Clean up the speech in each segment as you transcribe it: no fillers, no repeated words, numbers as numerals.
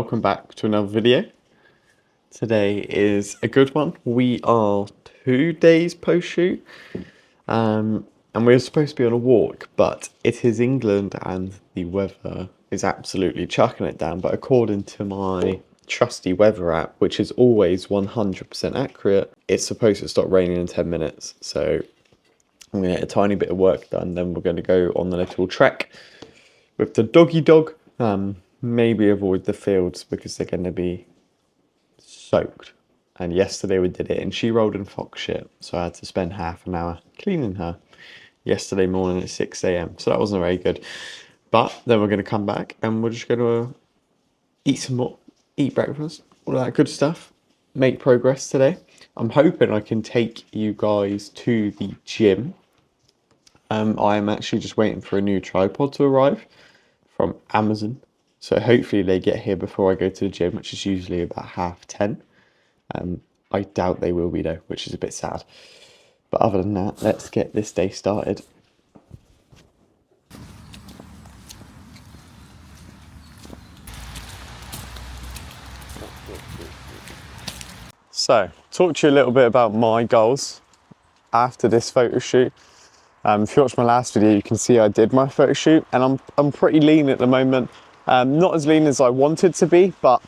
welcome back to another video. Today is a good one. We are 2 days post-shoot, and we're supposed to be on a walk, but it is England and the weather is absolutely chucking it down. But according to my trusty weather app, which is always 100% accurate, it's supposed to stop raining in 10 minutes. So I'm going to get a tiny bit of work done, then we're going to go on the little trek with the doggy dog. Maybe avoid the fields because they're going to be soaked. And yesterday we did it and she rolled in fox shit, so I had to spend half an hour cleaning her yesterday morning at 6 a.m. So that wasn't very good. But then we're going to come back and we're just going to eat some more, eat breakfast, all that good stuff, make progress today. I'm hoping I can take you guys to the gym. I'm actually just waiting for a new tripod to arrive from Amazon. So hopefully they get here before I go to the gym, which is usually about 10:30. I doubt they will be though, which is a bit sad. But other than that, let's get this day started. So, talk to you a little bit about my goals after this photo shoot. If you watched my last video, you can see I did my photo shoot, and I'm pretty lean at the moment. Not as lean as I wanted to be, but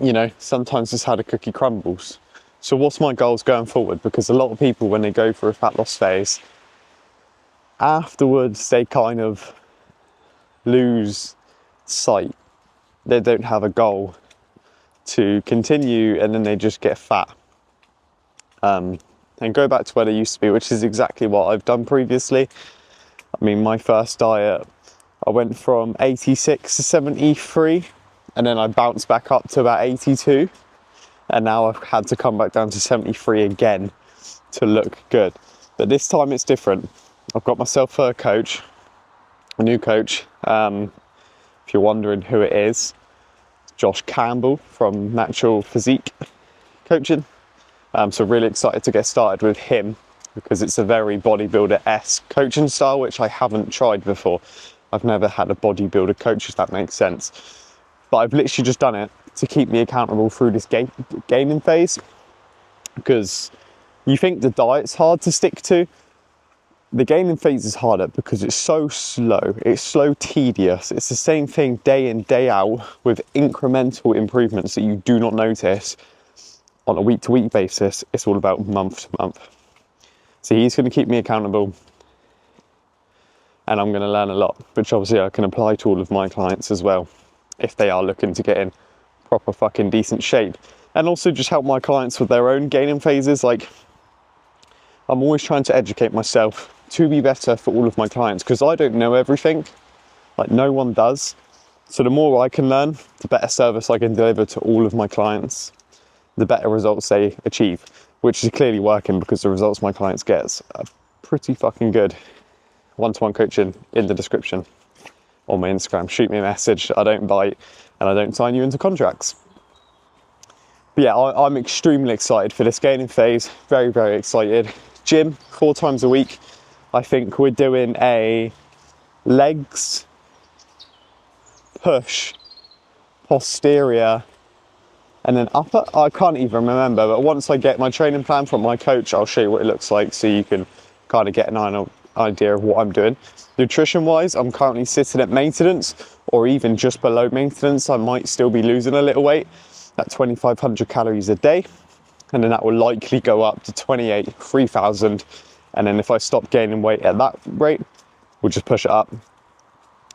you know, sometimes it's how the cookie crumbles. So what's my goals going forward? Because a lot of people, when they go for a fat loss phase, afterwards they kind of lose sight. They don't have a goal to continue, and then they just get fat and go back to where they used to be, which is exactly what I've done previously. I mean, my first diet, I went from 86 to 73, and then I bounced back up to about 82, and now I've had to come back down to 73 again to look good. But this time it's different. I've got myself a coach, a new coach. If you're wondering who it is, Josh Campbell from Natural Physique Coaching. So really excited to get started with him because it's a very bodybuilder-esque coaching style, which I haven't tried before. I've never had a bodybuilder coach, if that makes sense. But I've literally just done it to keep me accountable through this gaining phase. Because you think the diet's hard to stick to. The gaining phase is harder because it's so slow. It's slow, tedious. It's the same thing day in, day out with incremental improvements that you do not notice on a week-to-week basis. It's all about month to month. So he's going to keep me accountable. And I'm going to learn a lot, which obviously I can apply to all of my clients as well, if they are looking to get in proper fucking decent shape. And also just help my clients with their own gaining phases. Like, I'm always trying to educate myself to be better for all of my clients, because I don't know everything, like no one does. So the more I can learn, the better service I can deliver to all of my clients, the better results they achieve, which is clearly working because the results my clients get are pretty fucking good. One-to-one coaching in the description on my Instagram. Shoot me a message. I don't bite and I don't sign you into contracts. But yeah, I'm extremely excited for this gaining phase. Very, very excited. Gym 4 times a week. I think we're doing a legs, push, posterior, and then upper. I can't even remember, but once I get my training plan from my coach, I'll show you what it looks like so you can kind of get an idea of what I'm doing. Nutrition wise, I'm currently sitting at maintenance or even just below maintenance. I might still be losing a little weight at 2,500 calories a day, and then that will likely go up to 28, 3,000. And then if I stop gaining weight at that rate, we'll just push it up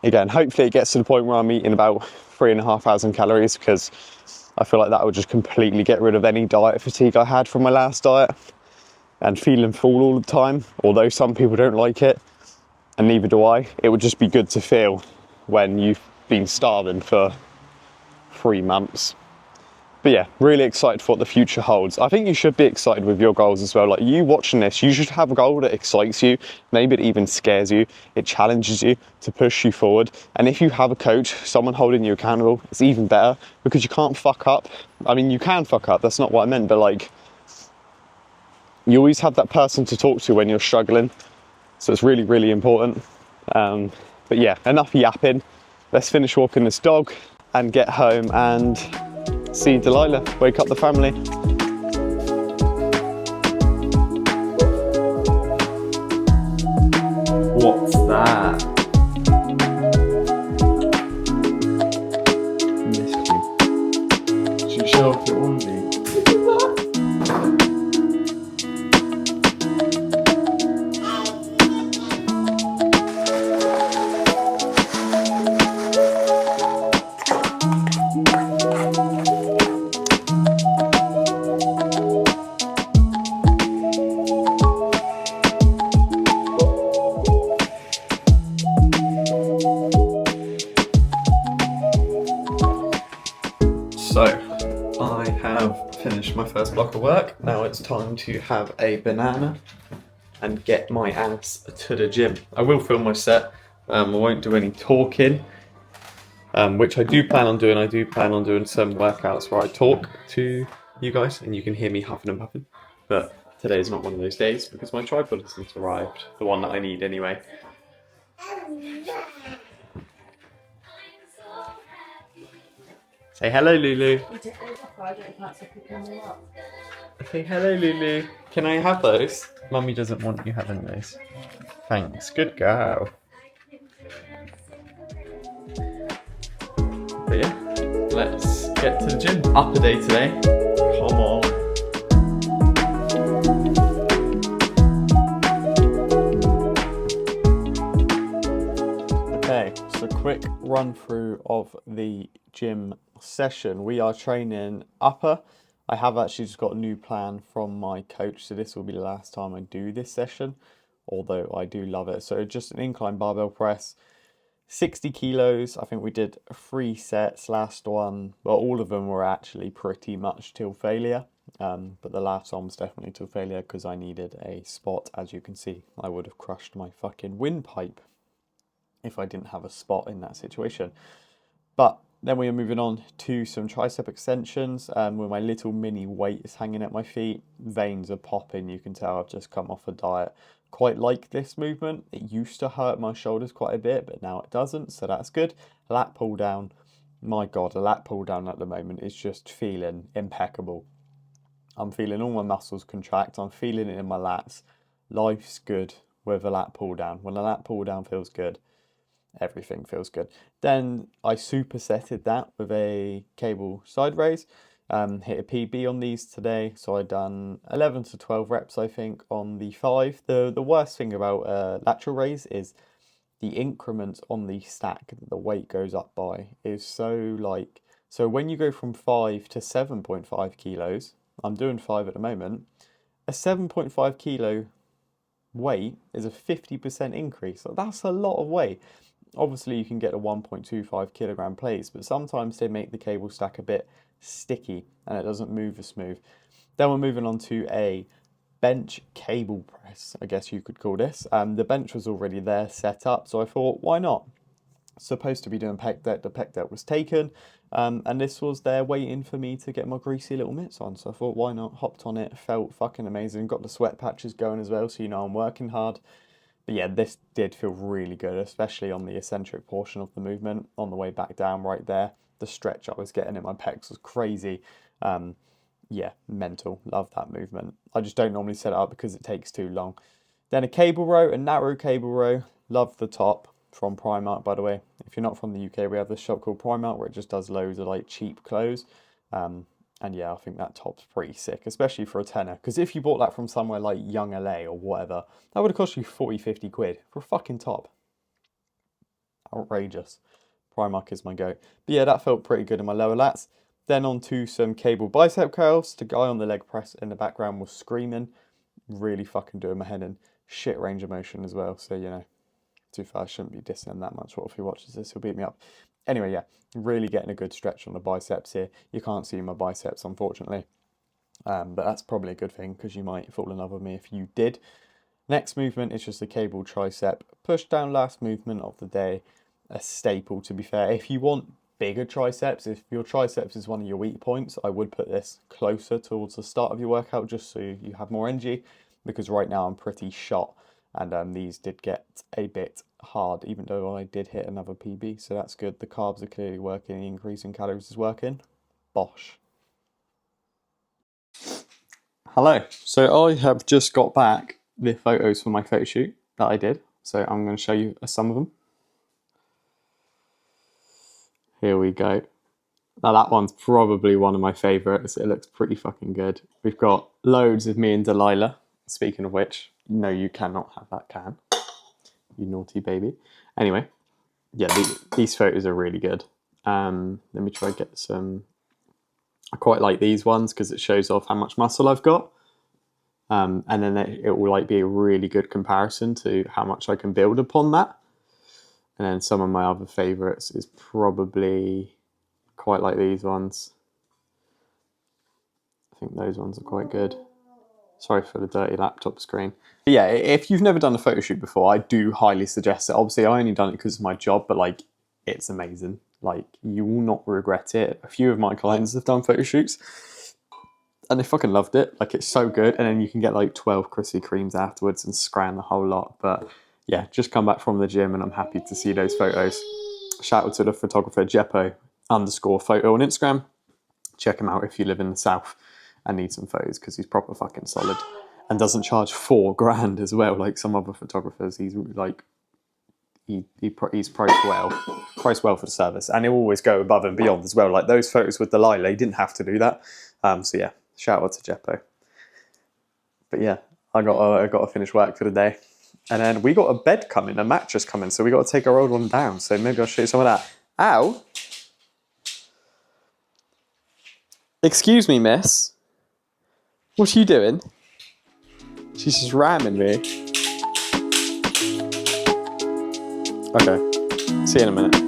again. Hopefully it gets to the point where I'm eating about 3,500 calories, because I feel like that will just completely get rid of any diet fatigue I had from my last diet and feeling full all the time. Although some people don't like it, and neither do I, it would just be good to feel when you've been starving for 3 months. But yeah, really excited for what the future holds. I think you should be excited with your goals as well. Like, you watching this, you should have a goal that excites you. Maybe it even scares you. It challenges you to push you forward. And if you have a coach, someone holding you accountable, it's even better, because you can't fuck up. I mean, you can fuck up, that's not what I meant, but like, you always have that person to talk to when you're struggling. So it's really, really important. But yeah, enough yapping. Let's finish walking this dog and get home and see Delilah, wake up the family. What's that? Should you show off your onesie? So, I have finished my first block of work. Now it's time to have a banana and get my ass to the gym. I will film my set. I won't do any talking, which I do plan on doing. I do plan on doing some workouts where I talk to you guys and you can hear me huffing and puffing. But today is not one of those days because my tripod hasn't arrived. The one that I need anyway. Say hello, Lulu. Say hello, Lulu. Can I have those? Mummy doesn't want you having those. Thanks. Good girl. But yeah, let's get to the gym. Upper day today. Come on. Okay, so quick run through of the gym session. We are training upper. I have actually just got a new plan from my coach, so this will be the last time I do this session, although I do love it. So just an incline barbell press, 60 kilos. I think we did 3 sets. Last one, well, all of them were actually pretty much till failure, but the last one was definitely till failure because I needed a spot. As you can see, I would have crushed my fucking windpipe if I didn't have a spot in that situation. But then we are moving on to some tricep extensions where my little mini weight is hanging at my feet. Veins are popping. You can tell I've just come off a diet. Quite like this movement. It used to hurt my shoulders quite a bit, but now it doesn't, so that's good. Lat pull down. My God, a lat pull down at the moment is just feeling impeccable. I'm feeling all my muscles contract. I'm feeling it in my lats. Life's good with a lat pull down. When a lat pull down feels good, everything feels good. Then I supersetted that with a cable side raise. Hit a PB on these today, so I done 11 to 12 reps I think on the 5. The worst thing about lateral raise is the increments on the stack that the weight goes up by is so when you go from 5 to 7.5 kilos, I'm doing 5 at the moment, a 7.5 kilo weight is a 50% increase. So that's a lot of weight. Obviously you can get a 1.25 kilogram plates, but sometimes they make the cable stack a bit sticky and it doesn't move as smooth. Then we're moving on to a bench cable press, I guess you could call this. The bench was already there set up, so I thought, why not? Supposed to be doing pec deck, the pec deck was taken, and this was there waiting for me to get my greasy little mitts on, so I thought, why not? Hopped on it, felt fucking amazing, got the sweat patches going as well, so you know I'm working hard. But yeah, this did feel really good, especially on the eccentric portion of the movement. On the way back down right there, the stretch I was getting in my pecs was crazy. Yeah, mental. Love that movement. I just don't normally set it up because it takes too long. Then a cable row, a narrow cable row. Love the top from Primark, by the way. If you're not from the UK, we have this shop called Primark where it just does loads of like cheap clothes. And yeah, I think that top's pretty sick, especially for a tenner. Because if you bought that from somewhere like Young LA or whatever, that would have cost you 40, 50 quid for a fucking top. Outrageous. Primark is my go. But yeah, that felt pretty good in my lower lats. Then on to some cable bicep curls. The guy on the leg press in the background was screaming. Really fucking doing my head in. Shit range of motion as well. So, you know, too far, I shouldn't be dissing him that much. What if he watches this? He'll beat me up. Anyway, yeah, really getting a good stretch on the biceps here. You can't see my biceps, unfortunately. But that's probably a good thing because you might fall in love with me if you did. Next movement is just a cable tricep push down. Last movement of the day. A staple, to be fair. If you want bigger triceps, if your triceps is one of your weak points, I would put this closer towards the start of your workout just so you have more energy, because right now I'm pretty shot and these did get a bit hard, even though I did hit another PB, so that's good. The carbs are clearly working, the increase in calories is working. Bosh. Hello. So I have just got back the photos for my photo shoot that I did. So I'm going to show you some of them. Here we go. Now that one's probably one of my favourites. It looks pretty fucking good. We've got loads of me and Delilah. Speaking of which, no, you cannot have that can. You naughty baby. Anyway, yeah, these photos are really good. Let me try and get some. I quite like these ones because it shows off how much muscle I've got. And then it will like be a really good comparison to how much I can build upon that. And then some of my other favourites is probably quite like these ones. I think those ones are quite good. Sorry for the dirty laptop screen. But yeah, if you've never done a photo shoot before, I do highly suggest it. Obviously, I only done it because of my job, but like, it's amazing. Like, you will not regret it. A few of my clients have done photo shoots and they fucking loved it. Like, it's so good. And then you can get like 12 Krispy Kremes afterwards and scran the whole lot. But yeah, just come back from the gym and I'm happy to see those photos. Shout out to the photographer Jeppo _photo on Instagram. Check him out if you live in the south and need some photos because he's proper fucking solid and doesn't charge $4,000 as well like some other photographers. He's like he's priced well for the service, and he'll always go above and beyond as well. Like those photos with Delilah, he didn't have to do that. So yeah, shout out to Jeppo. But yeah, I got to finish work for the day, and then we got a bed coming, a mattress coming, so we got to take our old one down. So maybe I'll show you some of that. Ow! Excuse me, miss. What's you doing? She's just ramming me. Okay, see you in a minute.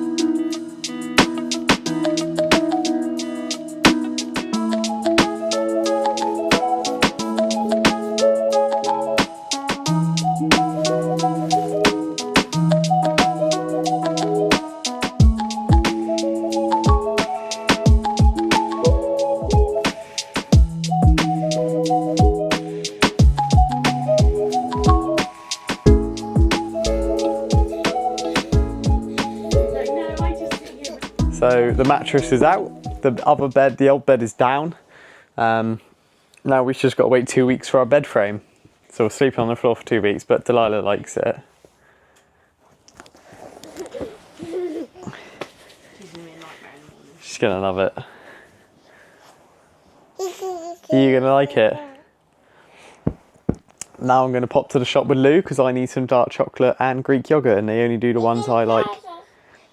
So the mattress is out, the other bed, the old bed is down. Now we've just got to wait 2 weeks for our bed frame. So we're sleeping on the floor for 2 weeks, but Delilah likes it. She's gonna love it. Are you gonna like it? Now I'm gonna pop to the shop with Lou because I need some dark chocolate and Greek yogurt, and they only do the ones I like.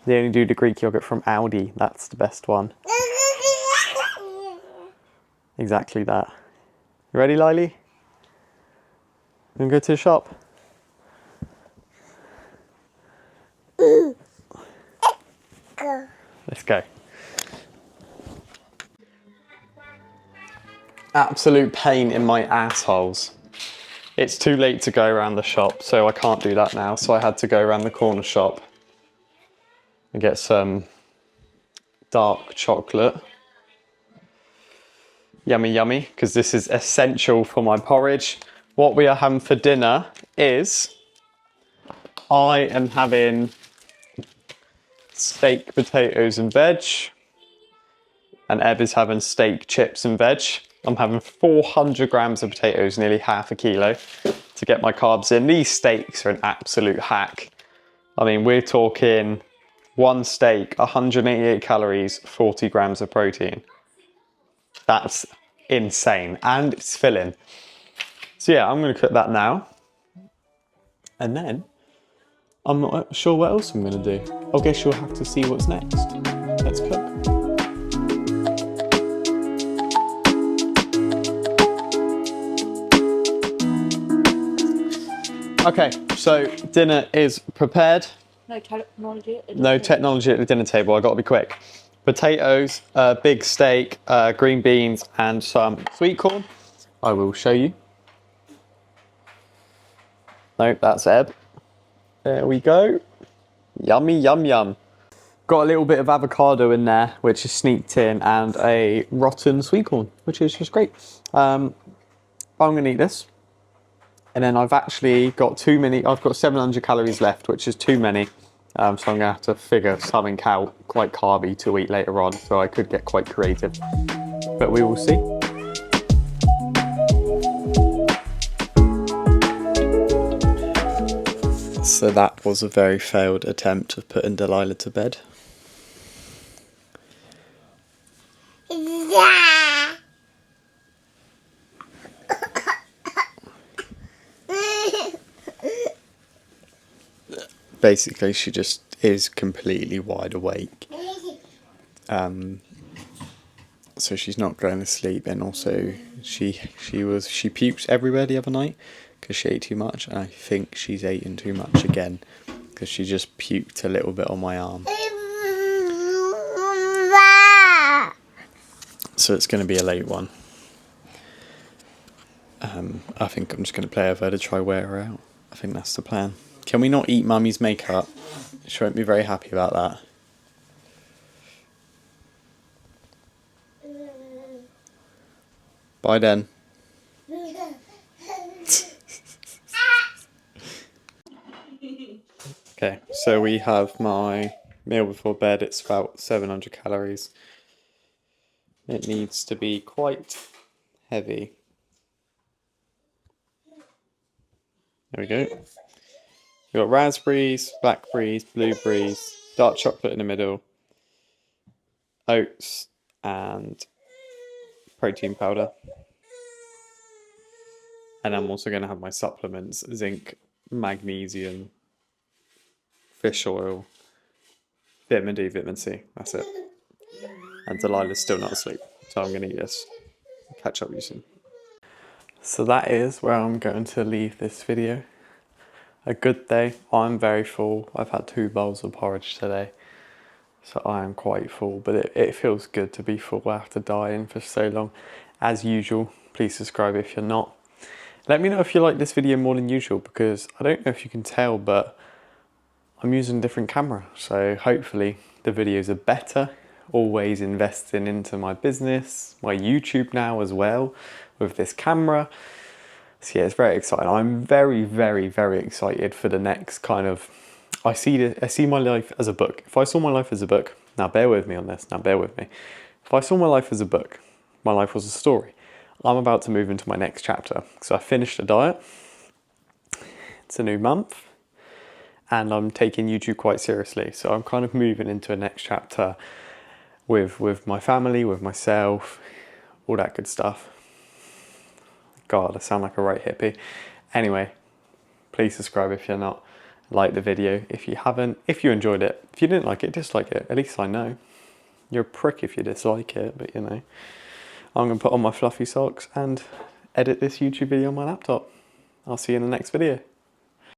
They only do the Greek yogurt from Aldi. That's the best one. Exactly that. You ready, Lily? You wanna go to the shop? Let's go. Absolute pain in my assholes. It's too late to go around the shop, so I can't do that now. So I had to go around the corner shop and get some dark chocolate. Yummy, yummy, because this is essential for my porridge. What we are having for dinner is, I am having steak, potatoes and veg, and Eb is having steak, chips and veg. I'm having 400 grams of potatoes, nearly half a kilo, to get my carbs in. These steaks are an absolute hack. I mean, we're talking one steak, 188 calories, 40 grams of protein. That's insane, and it's filling. So yeah, I'm gonna cook that now. And then, I'm not sure what else I'm gonna do. I guess you'll have to see what's next. Let's cook. Okay, so dinner is prepared. No technology at the No technology at the dinner table, I gotta be quick. Potatoes, big steak, green beans, and some sweet corn. I will show you. Nope, that's Eb. There we go. Yummy, yum, yum. Got a little bit of avocado in there, which is sneaked in, and a rotten sweet corn, which is just great. I'm gonna eat this. And then I've actually got too many, I've got 700 calories left, which is too many. So I'm going to have to figure something out quite carby to eat later on, so I could get quite creative. But we will see. So that was a very failed attempt of putting Delilah to bed. Basically, she just is completely wide awake. So she's not going to sleep, and also she puked everywhere the other night because she ate too much, and I think she's eaten too much again because she just puked a little bit on my arm. So it's going to be a late one. I think I'm just going to play with her to try wear her out. I think that's the plan. Can we not eat Mummy's makeup? She won't be very happy about that. Bye then. Okay, so we have my meal before bed. It's about 700 calories. It needs to be quite heavy. There we go. We've got raspberries, blackberries, blueberries, dark chocolate in the middle, oats, and protein powder. And I'm also going to have my supplements: zinc, magnesium, fish oil, vitamin D, vitamin C. That's it. And Delilah's still not asleep, so I'm going to eat this. Catch up with you soon. So that is where I'm going to leave this video. A good day. I'm very full. I've had 2 bowls of porridge today, so I am quite full, but it feels good to be full after dieting for so long. As usual, please subscribe if you're not. Let me know if you like this video more than usual, because I don't know if you can tell, but I'm using a different camera, so hopefully the videos are better. Always investing into my business, my YouTube now as well, with this camera. So yeah, it's very exciting. I'm very, very, very excited for the next kind of... I see my life as a book. If I saw my life as a book, now bear with me on this, now bear with me. If I saw my life as a book, my life was a story. I'm about to move into my next chapter. So I finished a diet. It's a new month. And I'm taking YouTube quite seriously. So I'm kind of moving into a next chapter with my family, with myself, all that good stuff. God, I sound like a right hippie. Anyway, please subscribe if you're not. Like the video if you haven't. If you enjoyed it. If you didn't like it, dislike it. At least I know. You're a prick if you dislike it, but you know. I'm going to put on my fluffy socks and edit this YouTube video on my laptop. I'll see you in the next video.